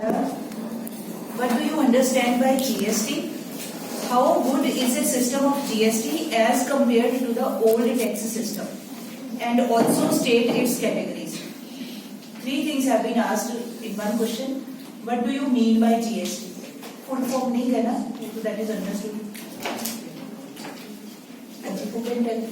What do you understand by GST? How good is a system of GST as compared to the old tax system? And also state its categories. Three things have been asked in one question. What do you mean by GST? Full form नहीं कहना, so that is understood. Who can tell?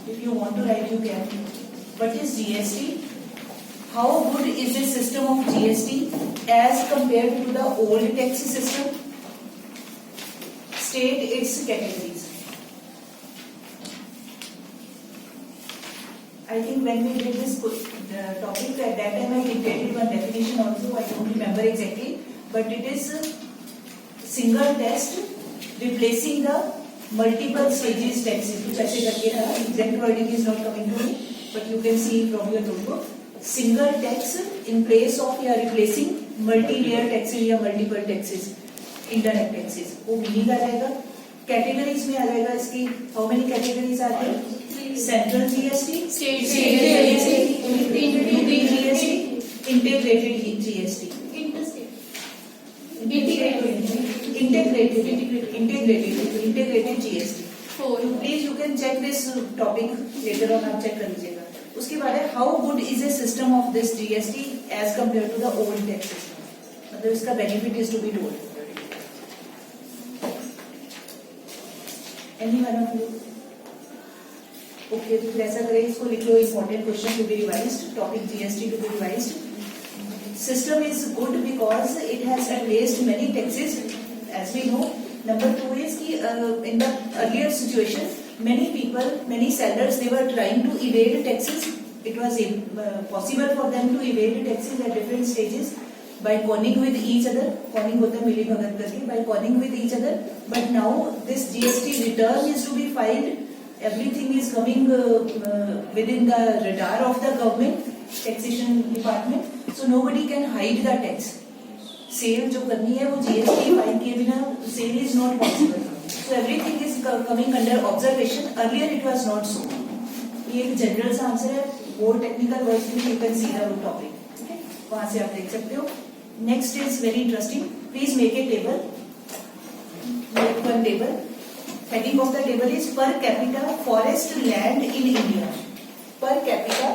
If you want to write, you can. What is GST? How good is the system of GST as compared to the old tax system? State its categories. I think when we did this topic, at that time I dictated one definition also, I don't remember exactly, but it is single test replacing the multiple stages taxes. कुछ ऐसे करके रहा, exact wording is not coming to me, but you can see from your notebook. Single tax in place of या replacing multi-layer taxes या multiple taxes, indirect taxes. वो meaning आ जाएगा. Categories में आ जाएगा इसकी. How many categories are there? Central GST, State GST, Integrated GST. Integrated GST. Please you can check this topic later on. आप check कर लीजिएगा. उसके बाद है how good is a system of this GST as compared to the old tax system. मतलब इसका benefit is to be told. Any one of you? Okay, तो फिर ऐसा करें, इसको लिख लो. Important question to be revised. Topic GST to be revised. System is good because it has replaced many taxes, as we know. Number two is कि in the earlier situation, many people, many sellers, they were trying to evade taxes. It was possible for them to evade taxes at different stages by conning with each other. Conning होता है मिली भगत करके, by conning with each other. But now this GST return is to be filed. Everything is coming within the radar of the government, taxation department. So nobody can hide the tax. Sale जो करनी है वो GST file किए बिना sale is not possible. So everything is coming under observation. Earlier it was not so. ये एक general सा answer है. More technical words में you can see the topic. Okay? वहाँ से आप देख सकते हो. Next is very interesting. Please make a table. Make one table. Heading of the table is per capita forest land in India. Per capita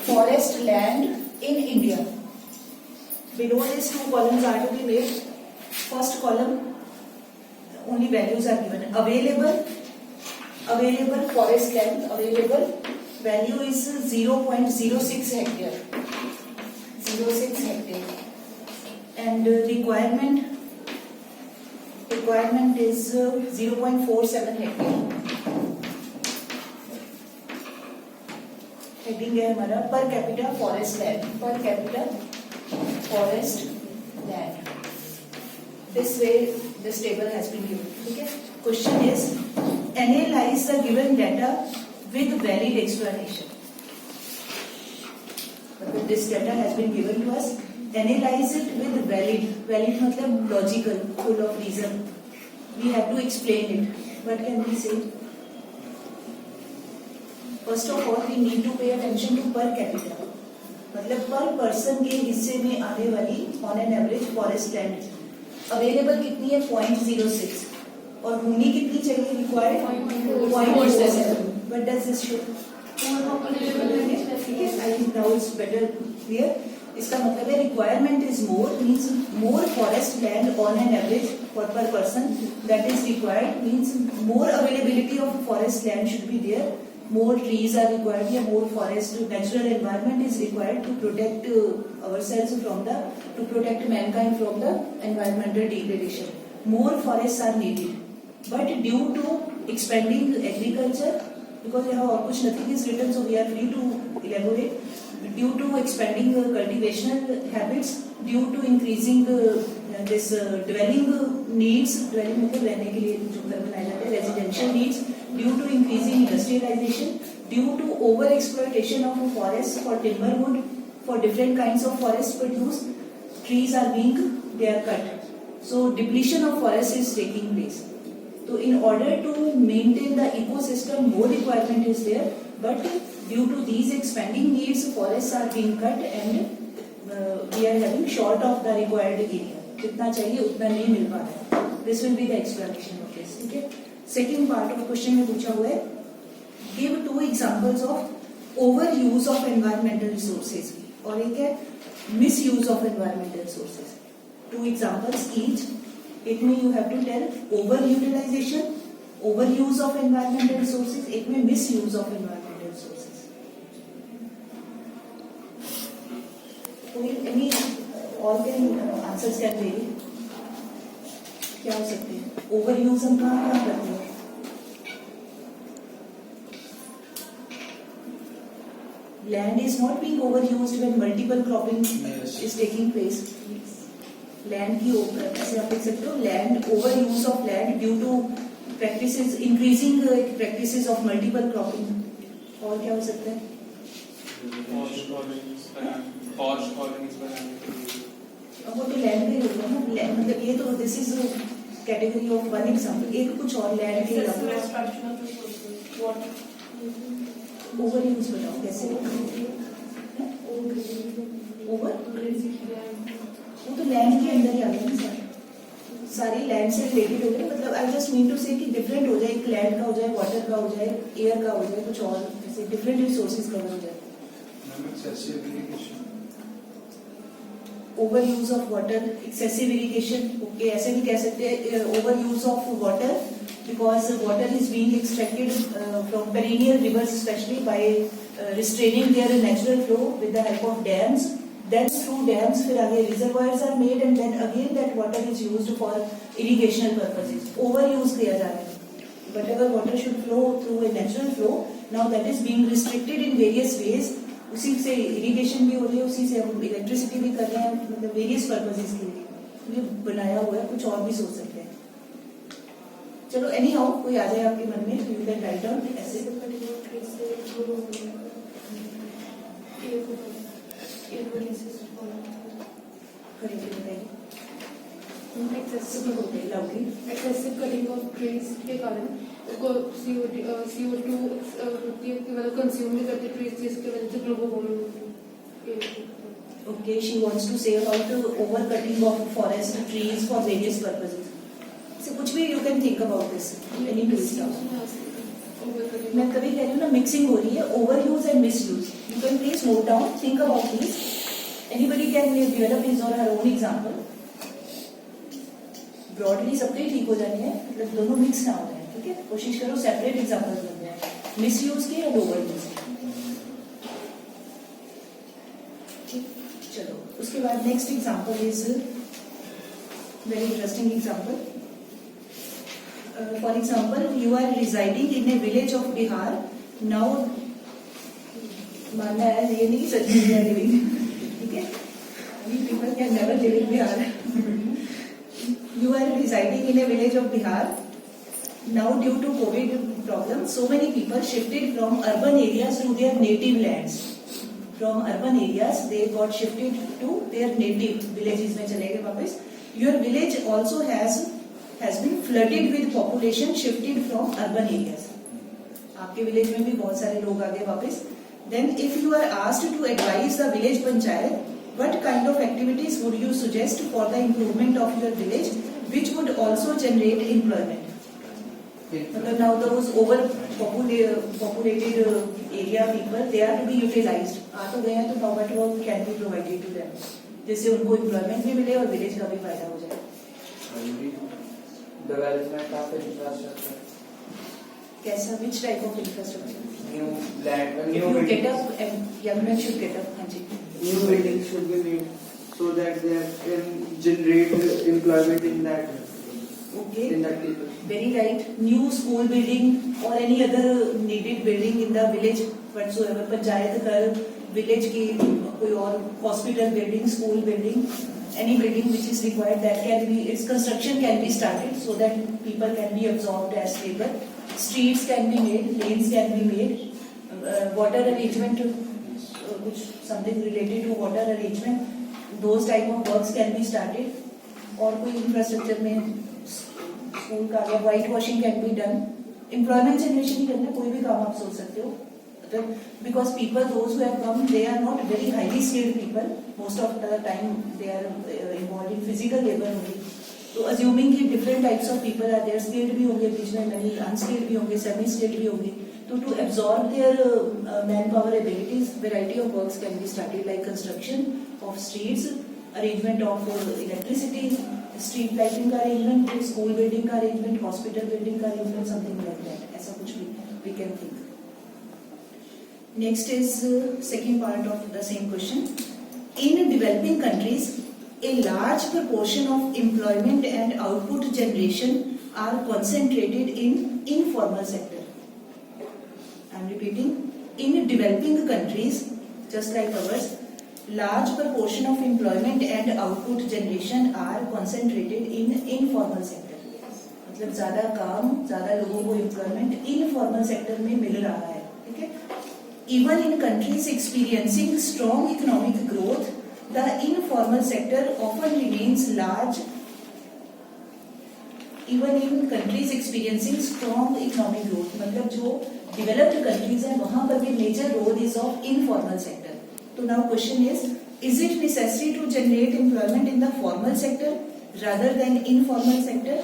forest land in India. Below this two columns are to be made. First column, only values are given. Available forest land, available value is 0.06 hectare. 0.06 hectare. And requirement is 0.47 hectare. Heading है हमारा per capita forest land. Per capita forest land. This way this table has been given. Okay. Question is analyze the given data with valid explanation. This data has been given to us. Analyze it with valid. Valid मतलब logical, full of reason. We have to explain it. What can we say? First of all, we need to pay attention to per capita. मतलब per person के हिस्से में आने वाली on an average forest land. Available कितनी है? 0.06. और होनी कितनी चाहिए? Required 0.47. What does this show? Yes, I think now it's better clear. इसका मतलब है requirement is more, means more forest land on an average for per person that is required, means more availability of forest land should be there. More trees are required, या more forest natural environment is required to protect ourselves from the, to protect mankind from the environmental degradation. More forests are needed, but due to expanding agriculture, because यहाँ और कुछ nothing is written, so we are free to elaborate. Due to expanding cultivational habits, due to increasing this dwelling needs, dwelling मतलब रहने के लिए जो घर बनाए जाते हैं, residential needs, due to increasing industrialization, due to over exploitation of forests for timber wood, for different kinds of forests produced, trees are being, they are cut. So depletion of forests is taking place. So in order to maintain the ecosystem, more requirement is there, but due to these expanding needs, forests are being cut and we are having short of the required area, जितना चाहिए उतना नहीं मिल पा रहा है. This will be the explanation of this. ठीक है. सेकेंड पार्ट ऑफ क्वेश्चन में पूछा हुआ है, give 2 examples of over use of environmental resources, और एक है misuse of environmental resources. 2 examples each. एक में you have to tell over utilisation, over use of environmental resources, एक में misuse of environmental resources. Any all can answers can vary. क्या हो सकते हैं? ओवर यूज हम कहाँ करते हैं? Land is not being overused when multiple cropping is taking place. Land की ऐसे आप देख सकते हो, land overuse of land due to practices increasing practices of multiple cropping. और क्या हो सकता है? अब वो तो land का ही होगा ना. Land मतलब ये तो this is category of one example. एक कुछ और land के ओवर यूज बताओ कैसे. ओवर वो तो लैंड के अंदर ही आ गया ना, सारी लैंड से रिलेटेड हो गए. मतलब आई जस्ट मीन टू से कि डिफरेंट हो जाए, एक लैंड का हो जाए, वाटर का हो जाए, एयर का हो जाए, कुछ और जैसे डिफरेंट रिसोर्सेज कवर हो जाए. Over use of water, excessive irrigation. Okay, ऐसे भी कह सकते हैं over use of water because water is being extracted from perennial rivers, especially by restraining their natural flow with the help of dams. Then through dams फिर आगे reservoirs are made and then again that water is used for irrigational purposes. Overuse किया जा रहा है. Whatever water should flow through a natural flow, now that is being restricted in various ways. उसी से irrigation भी हो रही है, उसी से हम electricity भी कर रहे हैं, मतलब various purposes के लिए ये बनाया हुआ है. कुछ और भी सोच सकते हैं. चलो एनी हाउ कोई आ जाए आपके मन में, यू कैन राइट डाउन ऐसे. एक्सेसिव कटिंग ऑफ ट्रीज के कारण CO2 होती है, मतलब कंज्यूम भी करते ट्रीज, जिसकी वजह से ग्लोबल वार्मिंग होती है. Okay, she wants to say about over cutting of forest trees for various purposes. So कुछ भी you can think about this. Any मैं कभी कह रही हूँ ना, मिक्सिंग हो रही है, over use and miss use. You can please note down, think about this. Anybody can develop his और हर ओन एग्जांपल. ब्रॉडली सबके ठीक हो जाने हैं, मतलब दोनों मिक्स ना हो जाए. ठीक है, कोशिश करो सेपरेट एग्जांपल बन जाए, मिस यूज के या ओवर यूज के. चलो उसके बाद next example is very interesting example. For example, you are residing in a village of Bihar. Now, मानना है ये नहीं सच में है living. ठीक है? We people can never live in Bihar. You are residing in a village of Bihar. Now, due to COVID problem, so many people shifted from urban areas to their native lands. From urban areas, they got shifted to their native villages में चले गए वापस. Your village also has been flooded with population shifted from urban areas. आपके village में भी बहुत सारे लोग आ गए वापस. Then if you are asked to advise the village panchayat, what kind of activities would you suggest for the improvement of your village, which would also generate employment? मतलब now those over populated area people, they are to be utilized. आ तो गए हैं तो now what work can be provided to them, जिससे उनको employment भी मिले और village का भी फायदा हो जाए. Development of infrastructure. कैसा, which type of infrastructure? New land, If new you get buildings. up and young men should get up. हाँ जी. New buildings should be made so that they can generate employment in that Okay. people. Very right. New school building or any other needed building in the village whatsoever. Panchayat घर, village की कोई और hospital building, school building, any building which is required, that can be, its construction can be started so that people can be absorbed as labor. Streets can be made, lanes can be made, water arrangement, which something related to water arrangement, those type of works can be started. और कोई infrastructure में school का या white washing can be done. Employment generation ही करना, कोई भी काम आप सोच सकते हो. because people those who have come, they are not very highly skilled people. Most of the time they are involved in physical labor only. तो assuming कि different types of people are there, skilled भी होंगे बीच में, many unskilled भी होंगे, semi skilled भी होंगे. तो to absorb their manpower abilities, variety of works can be started like construction of streets, arrangement of electricity, street lighting का arrangement, school building का arrangement, hospital building का arrangement, something like that. ऐसा कुछ भी we can think. Next is second part of the same question. In developing countries, a large proportion of employment and output generation are concentrated in informal sector. I am repeating. In developing countries, just like ours, large proportion of employment and output generation are concentrated in informal sector. मतलब ज्यादा काम, ज्यादा लोगों को employment informal sector में मिल रहा है, ठीक है? Even in countries experiencing strong economic growth, the informal sector often remains large. Even in countries experiencing strong economic growth, मतलब जो developed countries हैं वहाँ पर भी major role is of informal sector. So now question is it necessary to generate employment in the formal sector rather than informal sector?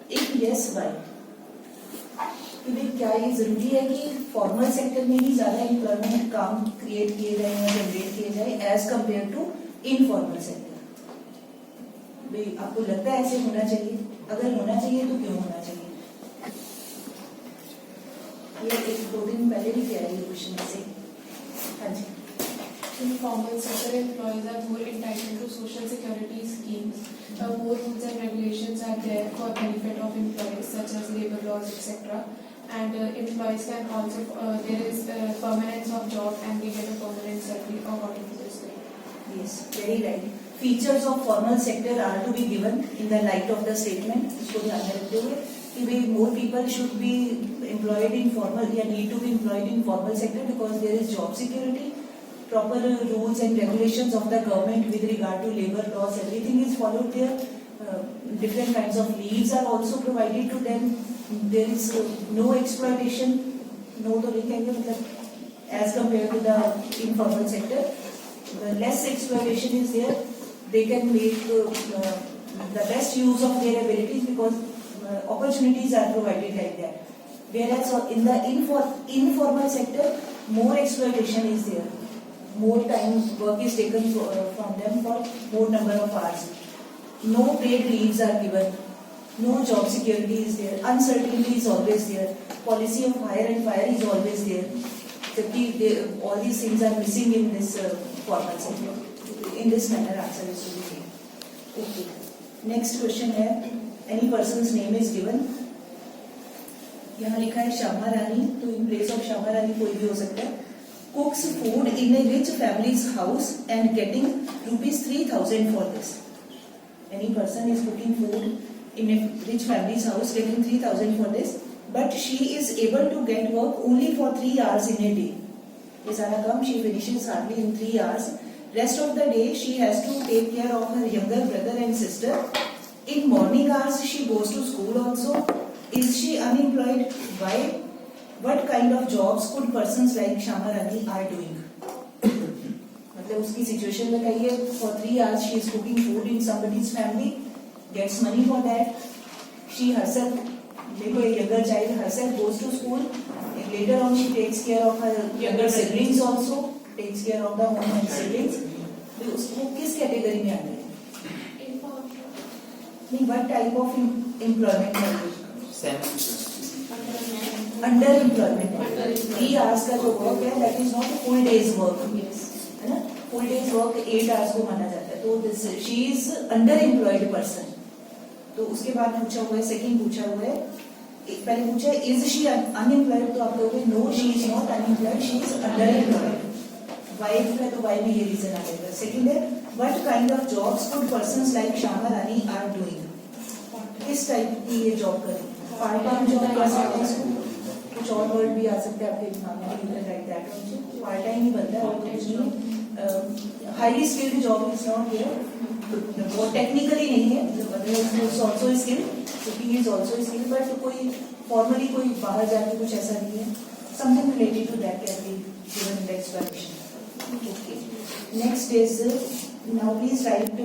If yes, why? कि भाई क्या ये जरूरी है कि फॉर्मल सेक्टर में ही ज्यादा एम्प्लॉयमेंट काम क्रिएट किए जाए या जनरेट किए जाए as compared to informal sector? भाई आपको लगता है ऐसे होना चाहिए? अगर होना चाहिए तो क्यों होना चाहिए? ये एक दो दिन पहले भी किया है ये क्वेश्चन से. हाँ जी. Informal sector employees are more entitled to social security schemes. More rules and regulations are there for benefit of employees, such as labor laws, etc. And employees can also there is permanence of job and they get a permanent salary according to this law. Yes, very right. Features of formal sector are to be given in the light of the statement. इसको ध्यान में रखते हुए कि भाई more people should be employed in formal या need to be employed in formal sector because there is job security. Proper rules and regulations of the government with regard to labor laws, everything is followed there. Different kinds of leaves are also provided to them. There is no exploitation. No तो नहीं कहेंगे मतलब as compared to the informal sector, less exploitation is there. They can make the best use of their abilities because opportunities are provided like that. Whereas in the informal sector, more exploitation is there. More time work is taken from them for more number of hours. No paid leaves are given. No job security is there. Uncertainty is always there. Policy of hire and fire is always there. All these things are missing in this formal sector. In this manner, answer is to be given. Okay. Next question है. Any person's name is given. यहाँ लिखा है श्यामा रानी, तो in place of Shyama रानी कोई भी हो सकता है. Cooks food in a rich family's house and getting ₹3,000 for this. Any person is cooking food in a rich family's house getting 3,000 for this, but she is able to get work only for 3 hours in a day. ये सारा काम she finishes hardly in 3 hours. Rest of the day she has to take care of her younger brother and sister. In morning hours she goes to school also. Is she unemployed? Why? What kind of jobs could persons like Shama Rani are doing? मतलब उसकी situation में कहिए for 3 hours she is cooking food in somebody's family, gets money for that. She herself, देखो a younger child herself goes to school. Later on she takes care of her younger siblings also, takes care of the home and siblings. तो उसको किस category में आते हैं? नहीं, what type of employment है वो? Under employment. 3 hours का जो वर्क है that is not full days work, है ना? फुल डेज वर्क 8 hours को माना जाता है. तो this she is under employed person. तो उसके बाद पूछा हुआ है, सेकंड पूछा हुआ है, पहले पूछा है इज शी अनएम्प्लॉयड, तो आप लोगोगे no she is not unemployed, she is underemployed. Why है तो वाई में ये रीजन आ जाएगा. सेकंड है what kind of jobs could persons like Shyama Rani are doing. किस टाइप की ये जॉब करें? पार्ट टाइम जॉब कर सकते हैं, कुछ और वर्ड भी आ सकते हैं आपके दिमाग में, you can write that also. Part time ही बनता है और कुछ नहीं. Highly skilled job is not here, वो टेक्निकली नहीं है, is also skill, cooking is also skill, but कोई फॉर्मली कोई बाहर जाके कुछ ऐसा नहीं है. something related to that can be given in the explanation. Okay. Next is now please write